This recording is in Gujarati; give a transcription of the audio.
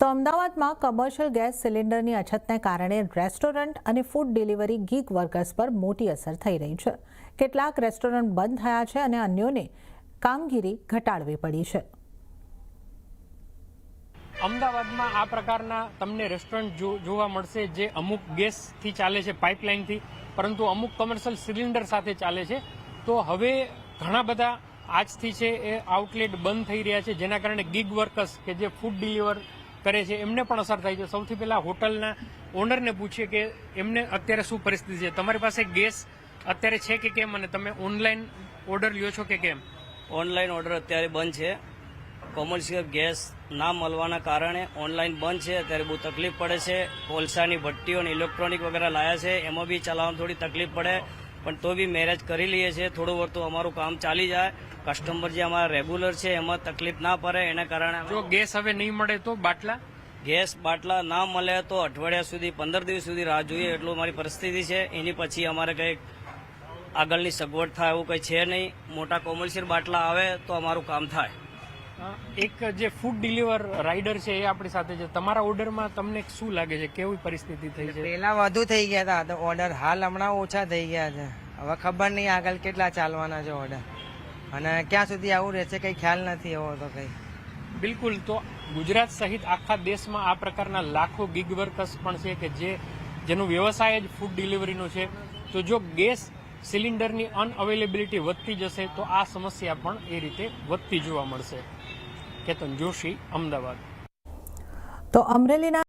તો અમદાવાદમાં કમર્શિયલ ગેસ સિલિન્ડરની અછતને કારણે રેસ્ટોરન્ટ અને ફૂડ ડિલિવરી ગીગ વર્કર્સ પર મોટી અસર થઈ રહી છે। કેટલાક રેસ્ટોરન્ટ બંધ થયા છે અને અન્યોને કામગીરી ઘટાડવી પડી છે। અમદાવાદમાં આ પ્રકારના તમને રેસ્ટોરન્ટ જોવા મળશે જે અમુક ગેસથી ચાલે છે, પાઇપલાઇનથી, પરંતુ અમુક કમર્શિયલ સિલિન્ડર સાથે ચાલે છે। તો હવે ઘણા બધા આજથી છે એ આઉટલેટ બંધ થઈ રહ્યા છે, જેના કારણે ગીગ વર્કર્સ કે જે ફૂડ ડિલિવર કરે છે એમને પણ અસર થાય છે। સૌથી પહેલા હોટલના ઓનરને પૂછીએ કે એમને અત્યારે શું પરિસ્થિતિ છે। તમારી પાસે ગેસ અત્યારે છે કે કેમ, અને તમે ઓનલાઈન ઓર્ડર લ્યો છો કે કેમ? ઓનલાઈન ઓર્ડર અત્યારે બંધ છે। કોમર્શિયલ ગેસ ના મળવાના કારણે ઓનલાઈન બંધ છે। અત્યારે બહુ તકલીફ પડે છે। કોલસાની ભટ્ટીઓ અને ઇલેક્ટ્રોનિક વગેરે લાયા છે, એમાં બી ચલાવવામાં થોડી તકલીફ પડે, પણ તો બી મેરેજ કરી લઈએ છીએ। થોડું વધુ અમારું કામ ચાલી જાય। કસ્ટમર જે અમારા રેગ્યુલર છે એમાં તકલીફ ના પડે, એના કારણે જો ગેસ હવે નહીં મળે તો ગેસ બાટલા ના મળે તો અઠવાડિયા સુધી 15 દિવસ સુધી રાહ જોઈએ, એટલું અમારી પરિસ્થિતિ છે। એની પછી અમારે કંઈક આગળની સગવડ થાય એવું કંઈ છે નહીં। મોટા કોમર્શિયલ બાટલા આવે તો અમારું કામ થાય। એક જે ફૂડ ડિલિવર રાઇડર છે એ આપણી સાથે છે। તમારા ઓર્ડરમાં તમને શું લાગે છે, કેવી પરિસ્થિતિ થઈ છે? પહેલા વધુ થઈ ગયા હતા તો ઓર્ડર, હાલ હમણાં ઓછા થઈ ગયા છે। હવે ખબર નહીં આગળ કેટલા ચાલવાના છે ઓર્ડર, અને ક્યાં સુધી આવું રહેશે કંઈ ખ્યાલ નથી એવો તો કંઈ। બિલકુલ, તો ગુજરાત સહિત આખા દેશમાં આ પ્રકારના લાખો ગીગ વર્કર્સ પણ છે કે જેનો વ્યવસાય જ ફૂડ ડિલિવરીનો છે। તો જો ગેસ સિલિન્ડરની અનઅવેલેબિલિટી વધતી જશે તો આ સમસ્યા પણ એ રીતે વધતી જોવા મળશે। કેતન જોશી, અમદાવાદ। તો અમરેલીના